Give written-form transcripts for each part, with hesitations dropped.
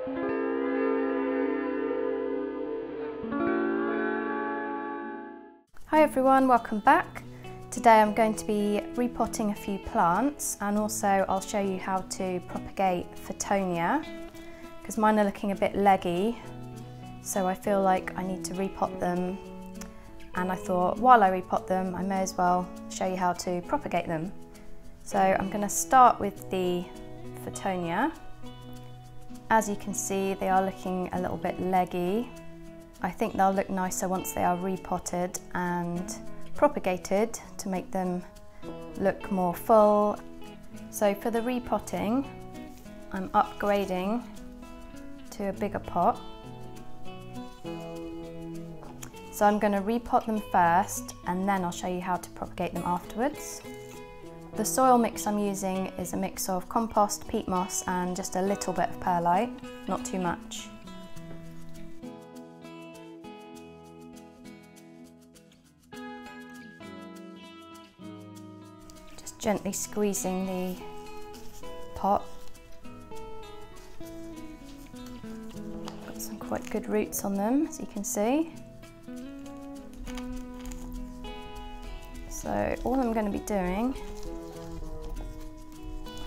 Hi everyone, welcome back. Today I'm going to be repotting a few plants, and also I'll show you how to propagate Fittonia, because mine are looking a bit leggy, so I feel like I need to repot them, and I thought while I repot them I may as well show you how to propagate them. So I'm going to start with the Fittonia. As you can see, they are looking a little bit leggy. I think they'll look nicer once they are repotted and propagated to make them look more full. So for the repotting, I'm upgrading to a bigger pot. So I'm going to repot them first and then I'll show you how to propagate them afterwards. The soil mix I'm using is a mix of compost, peat moss and just a little bit of perlite, not too much. Just gently squeezing the pot. Got some quite good roots on them, as you can see. So all I'm going to be doing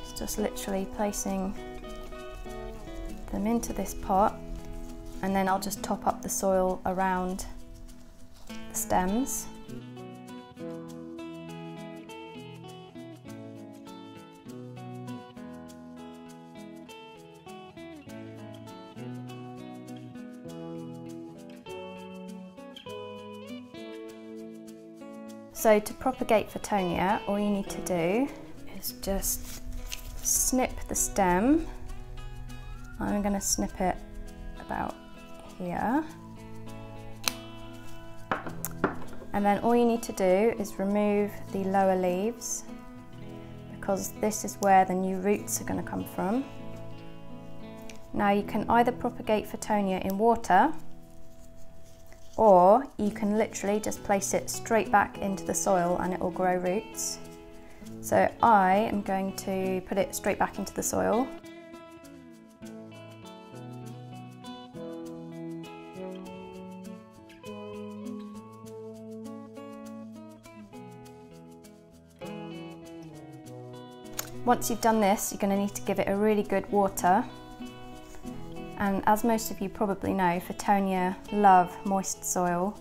is just literally placing them into this pot, and then I'll just top up the soil around the stems. So to propagate Fittonia, all you need to do is just snip the stem. I'm going to snip it about here. And then all you need to do is remove the lower leaves, because this is where the new roots are going to come from. Now you can either propagate Fittonia in water, or you can literally just place it straight back into the soil and it will grow roots. So I am going to put it straight back into the soil. Once you've done this, you're going to need to give it a really good water. And as most of you probably know, Fittonia love moist soil.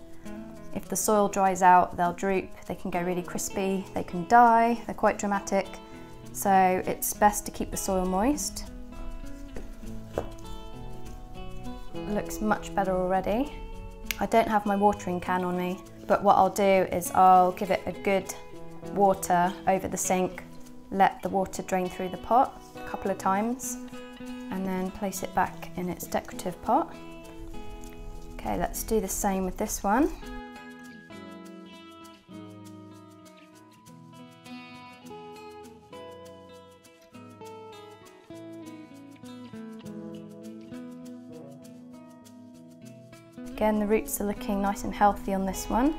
If the soil dries out, they'll droop, they can go really crispy, they can die, they're quite dramatic. So it's best to keep the soil moist. Looks much better already. I don't have my watering can on me, but what I'll do is I'll give it a good water over the sink, let the water drain through the pot a couple of times, and then place it back in its decorative pot. Okay, let's do the same with this one. Again, the roots are looking nice and healthy on this one.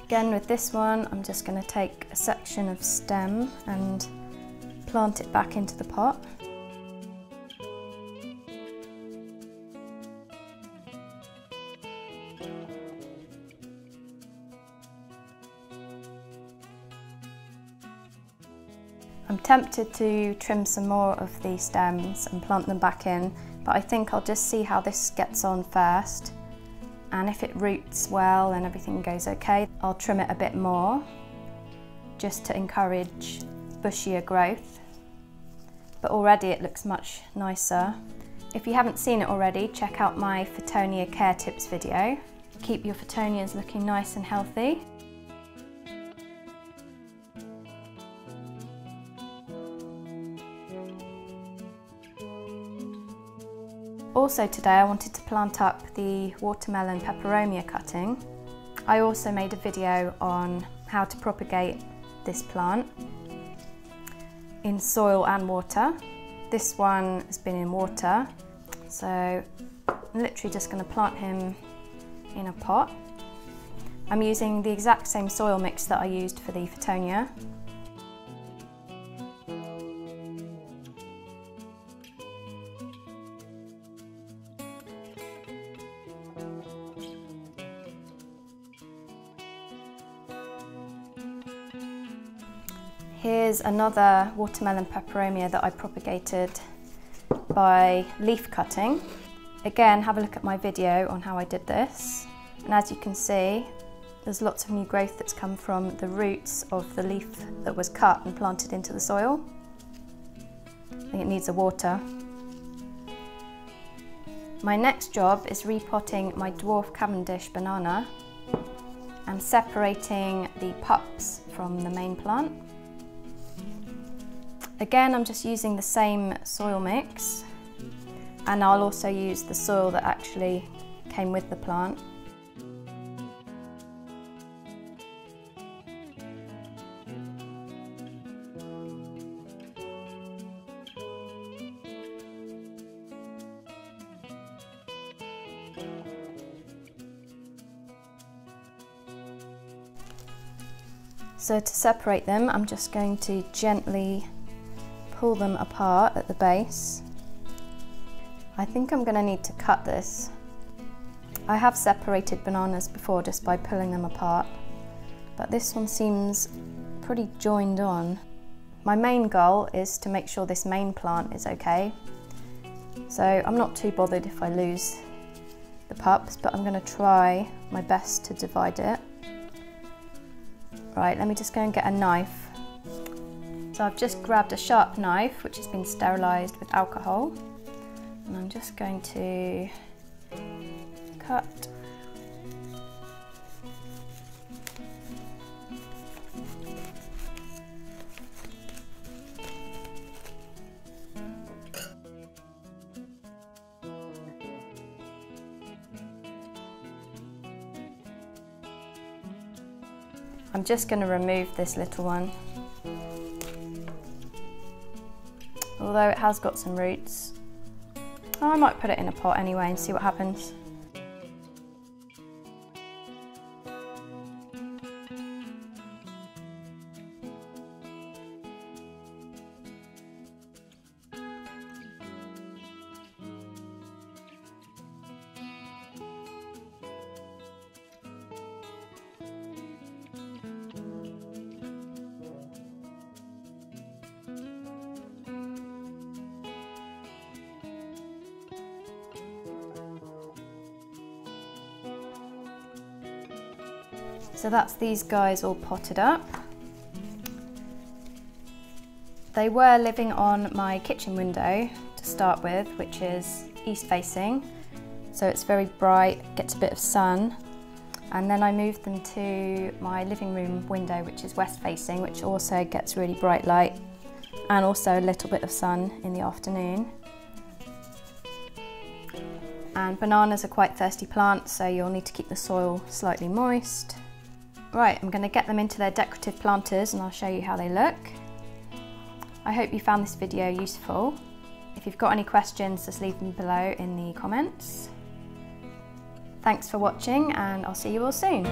Again, with this one, I'm just going to take a section of stem and plant it back into the pot. I'm tempted to trim some more of the stems and plant them back in, but I think I'll just see how this gets on first. And if it roots well and everything goes okay, I'll trim it a bit more, just to encourage bushier growth. But already it looks much nicer. If you haven't seen it already, check out my Fittonia care tips video. Keep your Fittonias looking nice and healthy. Also today I wanted to plant up the watermelon peperomia cutting. I also made a video on how to propagate this plant. in soil and water. This one has been in water, so I'm literally just going to plant him in a pot. I'm using the exact same soil mix that I used for the Fittonia. Here's another watermelon peperomia that I propagated by leaf cutting. Again, have a look at my video on how I did this. And as you can see, there's lots of new growth that's come from the roots of the leaf that was cut and planted into the soil. I think it needs the water. My next job is repotting my dwarf Cavendish banana and separating the pups from the main plant. Again, I'm just using the same soil mix, and I'll also use the soil that actually came with the plant. So to separate them, I'm just going to gently pull them apart at the base. I think I'm going to need to cut this. I have separated bananas before just by pulling them apart, but this one seems pretty joined on. My main goal is to make sure this main plant is okay, so I'm not too bothered if I lose the pups, but I'm going to try my best to divide it. Right, let me just go and get a knife. So I've just grabbed a sharp knife which has been sterilised with alcohol, and I'm just going to cut. I'm just going to remove this little one. Although it has got some roots. I might put it in a pot anyway and see what happens. So that's these guys all potted up. They were living on my kitchen window to start with, which is east facing, so it's very bright, gets a bit of sun. And then I moved them to my living room window, which is west facing, which also gets really bright light and also a little bit of sun in the afternoon. And bananas are quite thirsty plants, so you'll need to keep the soil slightly moist. Right, I'm going to get them into their decorative planters and I'll show you how they look. I hope you found this video useful. If you've got any questions, just leave them below in the comments. Thanks for watching, and I'll see you all soon.